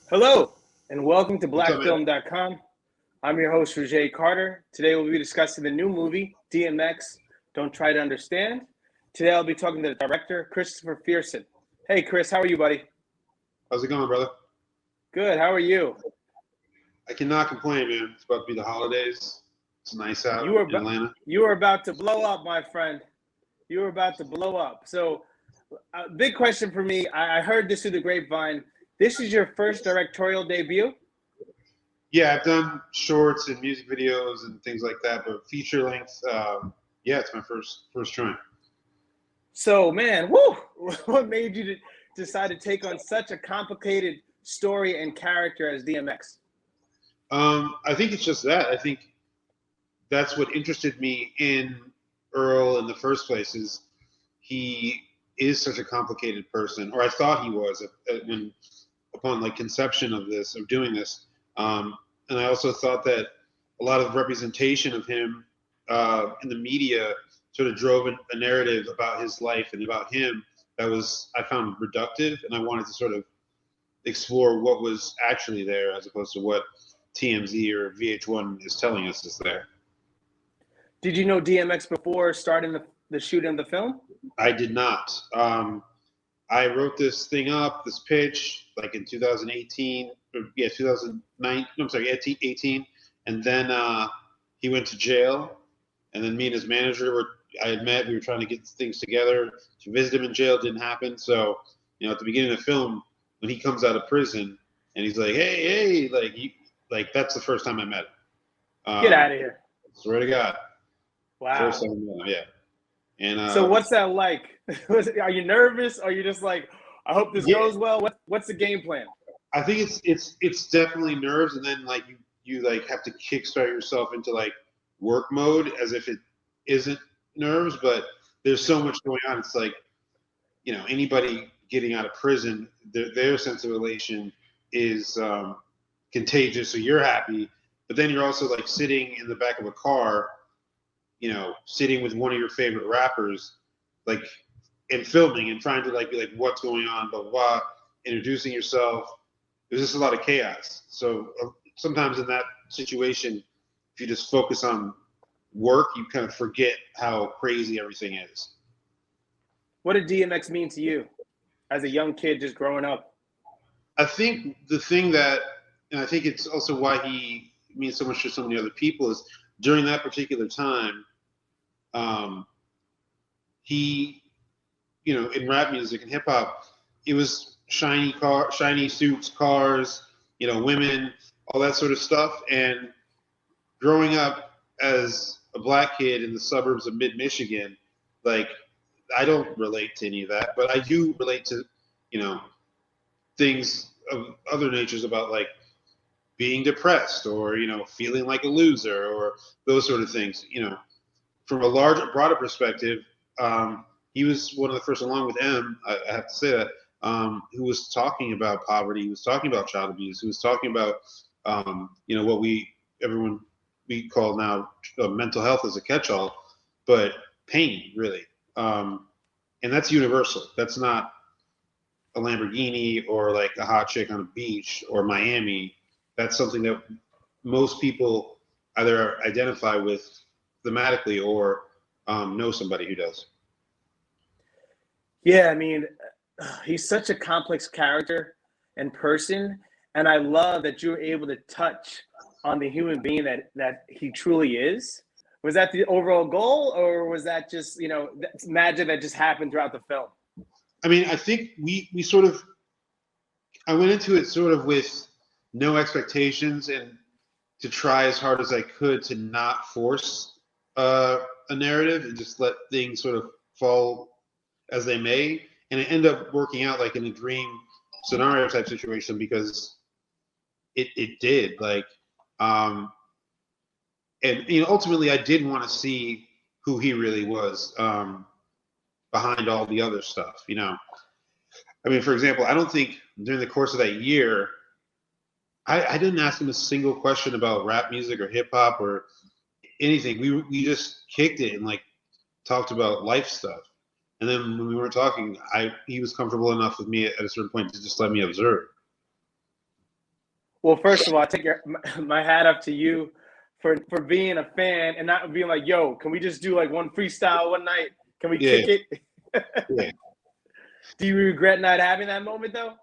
Hello, and welcome to What's up, man? blackfilm.com. I'm your host, Roger Carter. Today we'll be discussing the new movie, DMX, Don't Try to Understand. Today I'll be talking to the director, Christopher Frierson. Hey, Chris, how are you, buddy? How's it going, brother? Good, how are you? I cannot complain, man. It's about to be the holidays. It's nice out You are, in Atlanta. you are about to blow up, my friend. You are about to blow up. So, big question for me. I heard this through the grapevine. This is your first directorial debut? Yeah, I've done shorts and music videos and things like that, but feature length, yeah, it's my first try. So, man, whoo, what made you decide to take on such a complicated story and character as DMX? I think it's just that. I think that's what interested me in Earl in the first place. Is he is such a complicated person, or I thought he was when upon like conception of doing this. And I also thought that a lot of representation of him in the media sort of drove a narrative about his life and about him that was I found reductive, and I wanted to sort of explore what was actually there as opposed to what TMZ or VH1 is telling us is there. Did you know DMX before starting the shooting of the film? I did not. I wrote this thing up, this pitch, like in 2018, or, yeah, 2009. I'm sorry, 18, and then he went to jail, and then me and his manager I had met. We were trying to get things together to visit him in jail. It didn't happen. So, at the beginning of the film, when he comes out of prison, and he's like, "Hey, like that's the first time I met him." Get out of here. Swear to God, Wow. first time I met him, yeah. And So, what's that like? Are you nervous? Or are you just like, I hope this goes well? What's the game plan? I think it's definitely nerves, and then like you like have to kickstart yourself into like work mode as if it isn't nerves, but there's so much going on. It's like anybody getting out of prison, their sense of elation is contagious. So you're happy, but then you're also like sitting in the back of a car, sitting with one of your favorite rappers, like and filming and trying to like be like what's going on, blah blah, blah, introducing yourself. There's just a lot of chaos. So sometimes in that situation, if you just focus on work, you kind of forget how crazy everything is. What did DMX mean to you as a young kid just growing up? I think the thing that, and I think it's also why he means so much to so many other people, is during that particular time, he, in rap music and hip hop, it was shiny suits, cars, women, all that sort of stuff. And growing up as a black kid in the suburbs of mid-Michigan, like I don't relate to any of that, but I do relate to, things of other natures about like being depressed or, feeling like a loser or those sort of things, from a broader perspective. He was one of the first, along with I have to say that, who was talking about poverty. He was talking about child abuse. He was talking about, what everyone we call now mental health as a catch-all, but pain really, and that's universal. That's not a Lamborghini or like a hot chick on a beach or Miami. That's something that most people either identify with thematically or know somebody who does. Yeah, I mean, he's such a complex character and person, and I love that you were able to touch on the human being that he truly is. Was that the overall goal, or was that just magic that just happened throughout the film? I mean, I think we sort of, I went into it sort of with no expectations and to try as hard as I could to not force a narrative and just let things sort of fall as they may. And it ended up working out like in a dream scenario type situation because it did. Like, and ultimately I did want to see who he really was behind all the other stuff. I mean, for example, I don't think during the course of that year, I didn't ask him a single question about rap music or hip hop or anything. We just kicked it and like talked about life stuff. And then when we weren't talking, he was comfortable enough with me at a certain point to just let me observe. Well, first of all, I take my hat up to you for being a fan and not being like, yo, can we just do like one freestyle one night? Can we Yeah, kick it? yeah. Do you regret not having that moment though?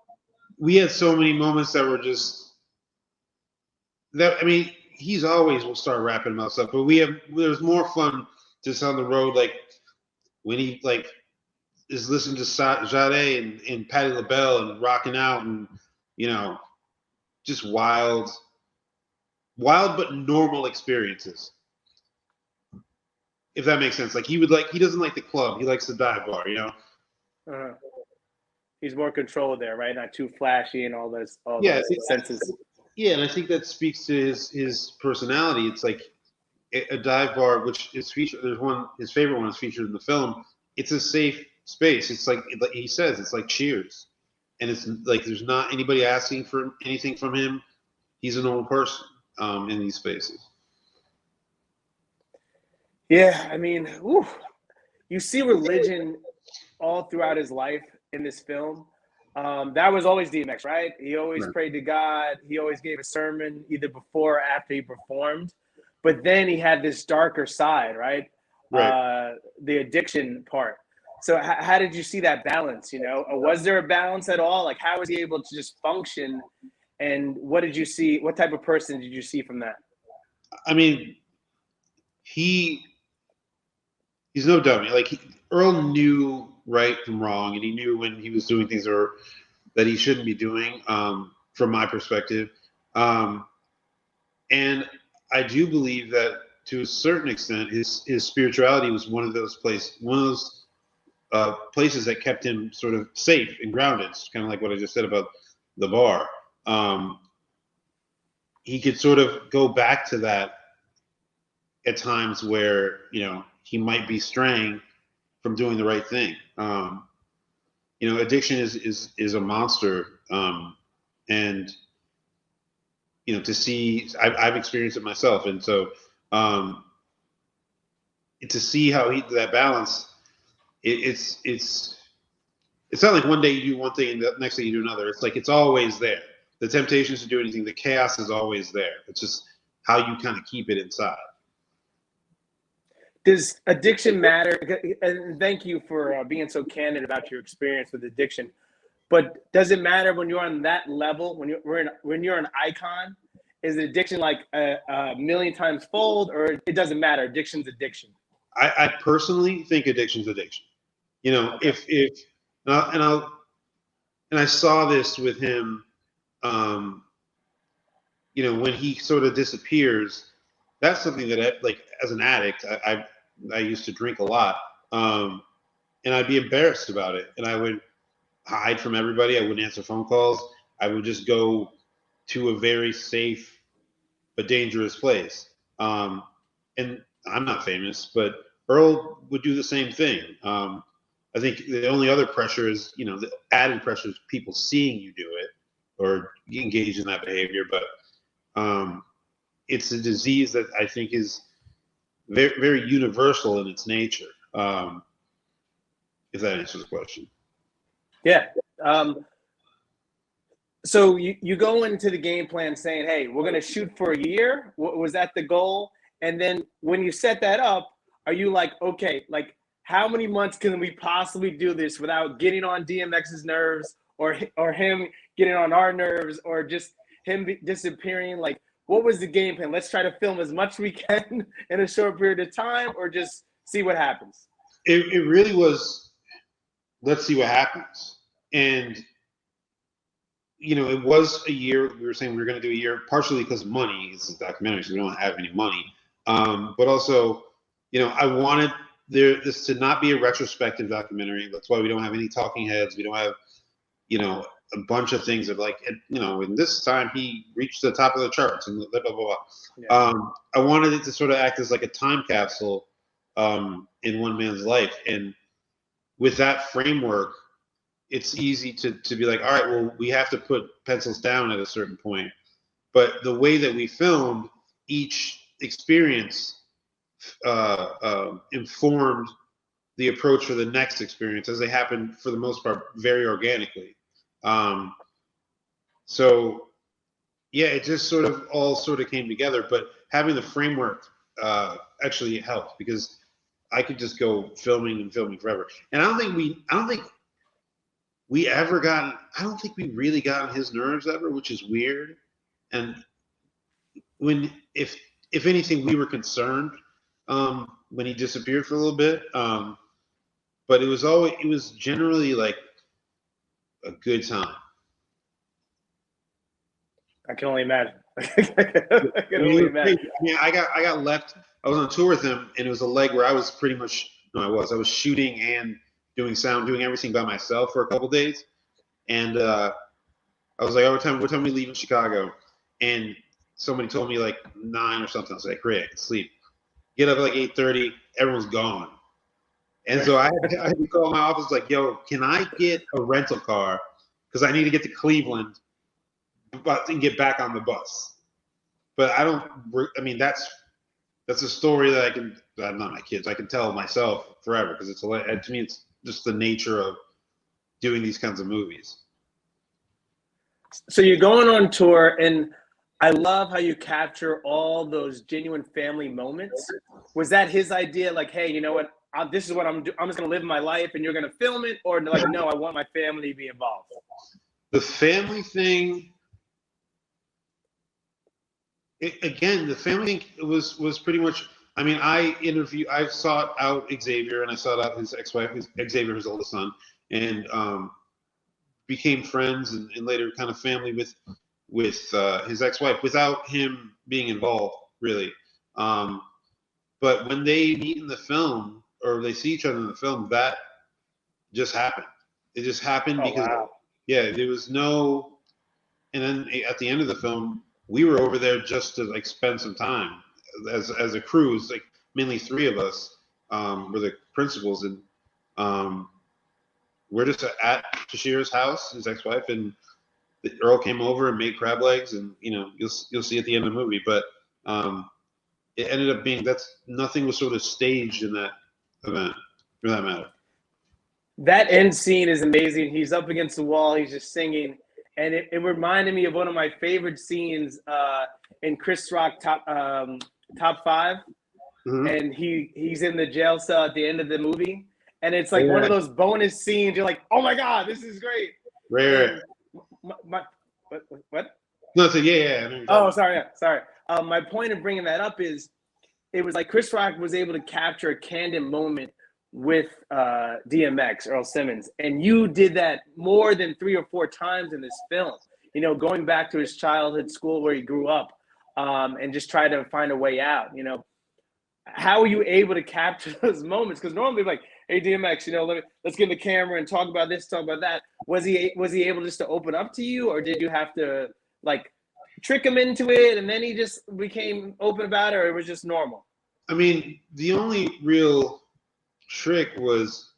We had so many moments that were just that. I mean, he's always will start rapping about stuff, but there's more fun just on the road, like when he like is listening to Sade and Patti LaBelle and rocking out and you know just wild but normal experiences. If that makes sense. Like he doesn't like the club. He likes the dive bar, you know? Uh-huh. He's more controlled there, right? Not too flashy and all those senses. Yeah, and I think that speaks to his personality. It's like a dive bar, which is featured. There's one, his favorite one is featured in the film. It's a safe space. It's like he says, it's like Cheers, and it's like there's not anybody asking for anything from him. He's a normal person in these spaces. Yeah, I mean, you see religion all throughout his life in this film. That was always DMX, right? He always prayed to God. He always gave a sermon either before or after he performed. But then he had this darker side, right? The addiction part. So how did you see that balance, you know? Was there a balance at all? Like, how was he able to just function? And what did you see? What type of person did you see from that? I mean, he's no dummy. Like, Earl knew right from wrong, and he knew when he was doing things that he shouldn't be doing, from my perspective. And I do believe that to a certain extent, his spirituality was one of those places that kept him sort of safe and grounded. It's kind of like what I just said about the bar. He could sort of go back to that at times where, you know, he might be straying from doing the right thing. You know, addiction is a monster. And, you know, to see, I've experienced it myself. And so to see how that balance, it's not like one day you do one thing and the next day you do another. It's like, it's always there. The temptations to do anything, the chaos is always there. It's just how you kind of keep it inside. Does addiction matter? And thank you for being so candid about your experience with addiction. But does it matter when you're on that level, when you're an icon? Is addiction like a million times fold, or it doesn't matter? Addiction's addiction. I personally think addiction's addiction. You know, Okay. And I saw this with him. You know, when he sort of disappears, that's something that like as an addict, I used to drink a lot, and I'd be embarrassed about it, and I would hide from everybody. I wouldn't answer phone calls. I would just go to a very safe but dangerous place. And I'm not famous, but Earl would do the same thing. I think the only other pressure is, you know, the added pressure is people seeing you do it or engage in that behavior. But it's a disease that I think is very, very universal in its nature. If that answers the question. Yeah. So you go into the game plan saying, hey, we're going to shoot for a year. Was that the goal? And then when you set that up, are you like, okay, like how many months can we possibly do this without getting on DMX's nerves or him getting on our nerves or just him disappearing? Like, what was the game plan? Let's try to film as much as we can in a short period of time or just see what happens? It really was, let's see what happens. And, you know, it was a year. We were saying we were going to do a year, partially because of money. It's a documentary, so we don't have any money. But also, you know, I wanted this to not be a retrospective documentary. That's why we don't have any talking heads. We don't have, you know, a bunch of things that like, you know, in this time he reached the top of the charts and blah, blah, blah. Yeah. I wanted it to sort of act as like a time capsule in one man's life. And with that framework, it's easy to be like, all right, well, we have to put pencils down at a certain point. But the way that we filmed, each experience informed the approach for the next experience, as they happened for the most part very organically. So, yeah, it just sort of all sort of came together. But having the framework actually helped because I could just go filming and filming forever. And I don't think we ever got. I don't think we really got on his nerves ever, which is weird. And when if anything, we were concerned when he disappeared for a little bit. But it was generally like a good time. I can only imagine. I can only imagine. I mean, I got left. I was on tour with him, and it was a leg where I was pretty much. No, I was shooting and doing sound, doing everything by myself for a couple days. And I was like, what time we leave in Chicago? And somebody told me like 9 or something. I was like, great, I can sleep. Get up at like 8:30. Everyone's gone. And so I had to call my office like, yo, can I get a rental car? Because I need to get to Cleveland and get back on the bus. But I mean, that's a story that I can, not my kids, I can tell myself forever because to me, it's just the nature of doing these kinds of movies. So you're going on tour, and I love how you capture all those genuine family moments. Was that his idea? Like, hey, you know what? This is what I'm doing. I'm just going to live my life, and you're going to film it? Or like, no, I want my family to be involved. The family thing, the family thing was pretty much, I mean, I sought out Xavier, and I sought out his ex-wife, Xavier, his oldest son, and became friends and later kind of family with his ex-wife without him being involved, really. But when they meet in the film, or they see each other in the film, that just happened. It just happened because, wow. Yeah, there was no. And then at the end of the film, we were over there just to like spend some time as a crew. It's like mainly 3 of us were the principals, and we're just at Tashira's house, his ex-wife, and Earl came over and made crab legs, and you'll see at the end of the movie. But it ended up being nothing was sort of staged in that event, for that matter. That end scene is amazing. He's up against the wall. He's just singing. And it reminded me of one of my favorite scenes in Chris Rock Top 5. Mm-hmm. And he's in the jail cell at the end of the movie. And it's like one of those bonus scenes. You're like, oh, my God, this is great. Rare. What? No, so yeah. Oh, sorry. My point of bringing that up is it was like Chris Rock was able to capture a candid moment with DMX, Earl Simmons, and you did that more than 3 or 4 times in this film. Going back to his childhood school where he grew up, and just try to find a way out. How are you able to capture those moments? Because normally, like, hey DMX, let's get in the camera and talk about this, talk about that. Was he able just to open up to you, or did you have to like trick him into it, and then he just became open about it, or it was just normal? I mean, the only real trick was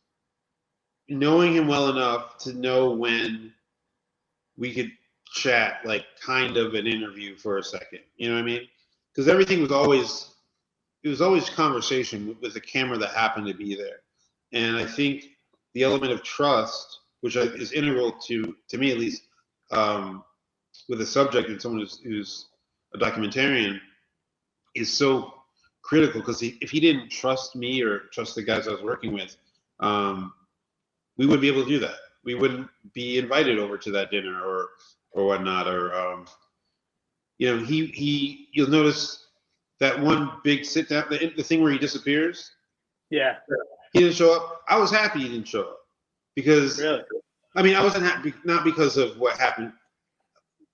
knowing him well enough to know when we could chat, like kind of an interview for a second. You know what I mean? Because everything was always conversation with the camera that happened to be there. And I think the element of trust, which is integral to me at least, with a subject and someone who's a documentarian, is so critical. Because if he didn't trust me or trust the guys I was working with, we wouldn't be able to do that. We wouldn't be invited over to that dinner or whatnot. Or you'll notice that one big sit down, the thing where he disappears. Yeah. He didn't show up. I was happy he didn't show up because, really? I mean, I wasn't happy, not because of what happened,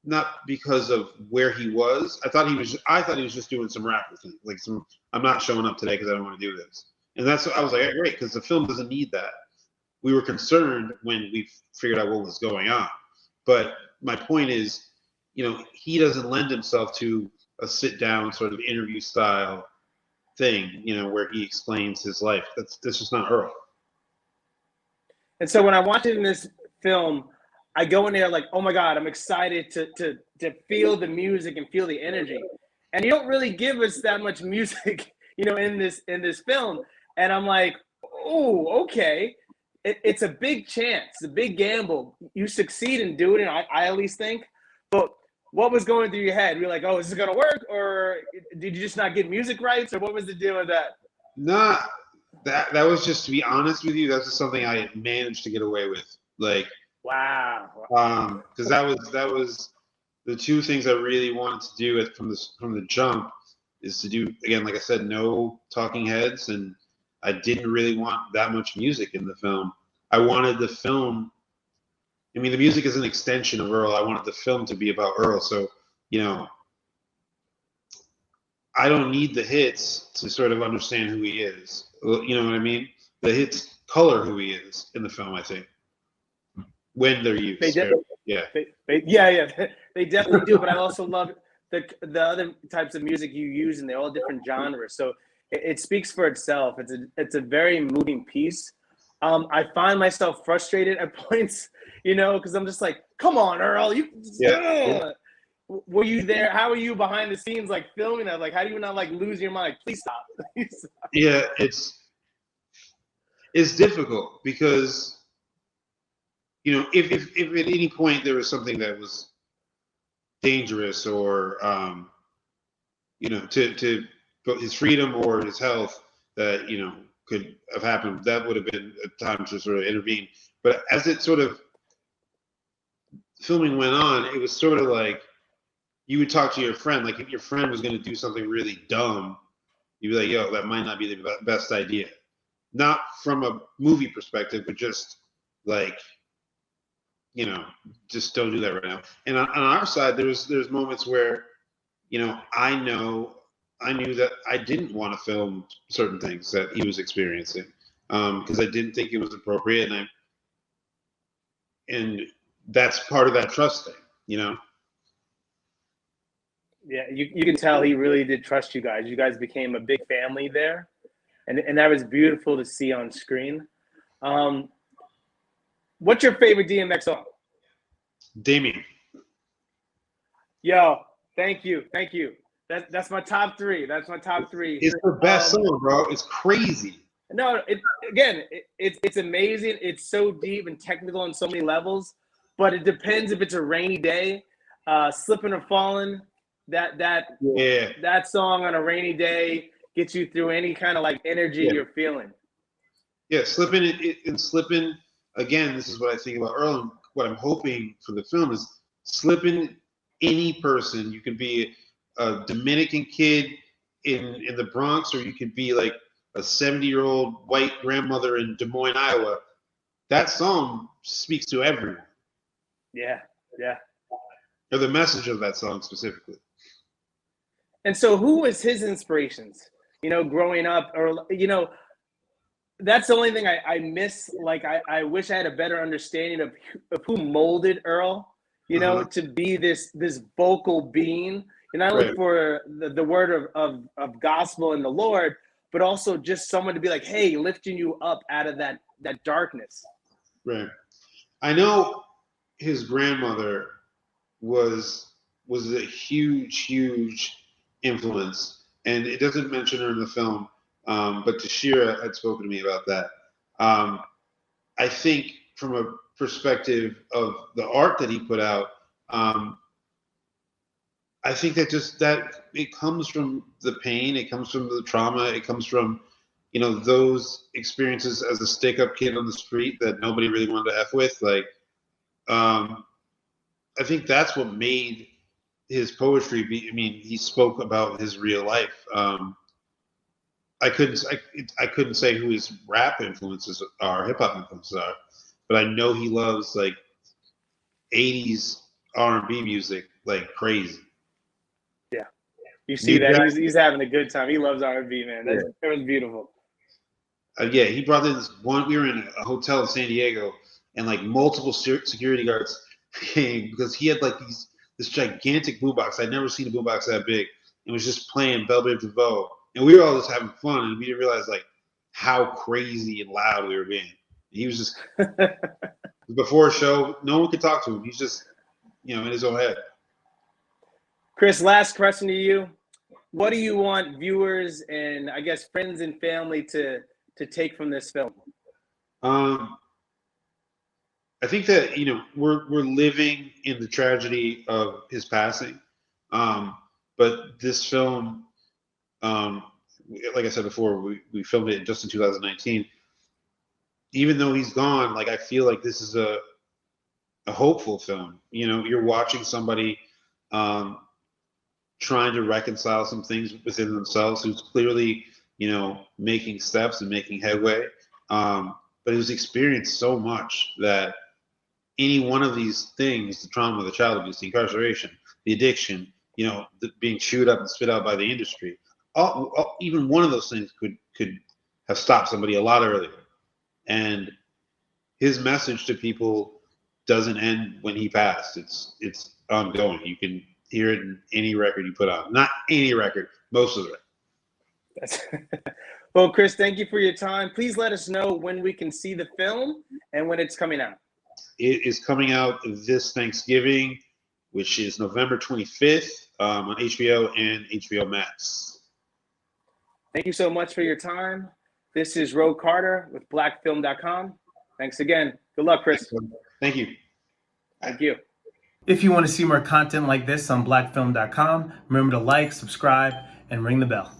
not because of where he was. I thought he was just doing some rapper thing, like I'm not showing up today because I don't want to do this. And that's what I was like, hey, great, because the film doesn't need that. We were concerned when we figured out what was going on. But my point is, he doesn't lend himself to a sit down sort of interview style thing, where he explains his life. That's just not Earl. And so when I watch it in this film, I go in there like, oh my God, I'm excited to feel the music and feel the energy. And you don't really give us that much music, in this film. And I'm like, oh, okay. It's a big chance, a big gamble. You succeed in doing it, I at least think. But what was going through your head? You're like, oh, is this gonna work, or did you just not get music rights, or what was the deal with that? Nah, that was just, to be honest with you, that's just something I managed to get away with. Like, Wow. because that was the two things I really wanted to do from the jump, is to do, again, like I said, no talking heads, and I didn't really want that much music in the film. I wanted the film. I mean, the music is an extension of Earl. I wanted the film to be about Earl. So, you know, I don't need the hits to sort of understand who he is. You know what I mean? The hits color who he is in the film, I think, when they're used. Yeah. They definitely do. But I also love the other types of music you use, and they're all different genres. So it speaks for itself. It's a very moving piece. I find myself frustrated at points, because I'm just like, come on, Earl, Yeah. Were you there? How are you behind the scenes, like filming that? Like, how do you not like lose your mind? Please stop. Yeah, it's difficult because, if at any point there was something that was dangerous, or to his freedom or his health, that could have happened, that would have been a time to sort of intervene. But as it sort of filming went on, it was sort of like you would talk to your friend. Like, if your friend was going to do something really dumb, you'd be like, yo, that might not be the best idea. Not from a movie perspective, but just like, just don't do that right now. And on our side, there's moments where, I knew that I didn't want to film certain things that he was experiencing, because I didn't think it was appropriate, and that's part of that trust thing. Yeah, you can tell he really did trust you guys. You guys became a big family there, and that was beautiful to see on screen. What's your favorite DMX song? Damien. Yo, thank you. That's my top three. That's my top three. It's the best song, bro. It's crazy. No, it's amazing. It's so deep and technical on so many levels, but it depends if it's a rainy day, slipping or falling. That song on a rainy day gets you through any kind of like energy you're feeling. Yeah, slipping. Again, this is what I think about Earl, and what I'm hoping for the film is slipping. Any person, you could be a Dominican kid in the Bronx, or you could be like a 70-year-old white grandmother in Des Moines, Iowa. That song speaks to everyone. Yeah. Or the message of that song specifically. And so, who was his inspirations? Growing up, or that's the only thing I miss. Like, I wish I had a better understanding of who molded Earl. To be this vocal being. And I look for the word of gospel and the Lord, but also just someone to be like, hey, lifting you up out of that darkness. Right. I know his grandmother was a huge influence, and it doesn't mention her in the film, but Tashira had spoken to me about that. I think from a perspective of the art that he put out, I think that it comes from the pain, it comes from the trauma, it comes from those experiences as a stick-up kid on the street that nobody really wanted to F with. Like, I think that's what made his poetry be. I mean, he spoke about his real life. I couldn't say who his rap influences are, hip hop influences are, but I know he loves like 80s R&B music like crazy. Yeah, you see that he's having a good time. He loves R&B, man. That was beautiful. Yeah, he brought in this one. We were in a hotel in San Diego, and like multiple security guards came because he had like this gigantic boombox. I'd never seen a boombox that big. It was just playing Belle Biv DeVoe, and we were all just having fun, and we didn't realize like how crazy and loud we were being. He was just before a show, no one could talk to him. He's just in his own head. Chris, last question to you: what do you want viewers and I guess friends and family to take from this film? I think that we're living in the tragedy of his passing, but this film, like I said before, we filmed it just in 2019. Even though he's gone, like I feel like this is a hopeful film. You're watching somebody trying to reconcile some things within themselves, who's clearly making steps and making headway. But who's experienced so much that any one of these things, the trauma, the child abuse, the incarceration, the addiction, being chewed up and spit out by the industry, even one of those things could have stopped somebody a lot earlier. And his message to people doesn't end when he passed. It's ongoing. You can hear it in any record you put out. Not any record, most of the record. Well, Chris, thank you for your time. Please let us know when we can see the film and when it's coming out. It is coming out this Thanksgiving, which is November 25th on HBO and HBO Max. Thank you so much for your time. This is Ro Carter with blackfilm.com. Thanks again. Good luck, Chris. Thank you. Thank you. If you want to see more content like this on blackfilm.com, remember to like, subscribe, and ring the bell.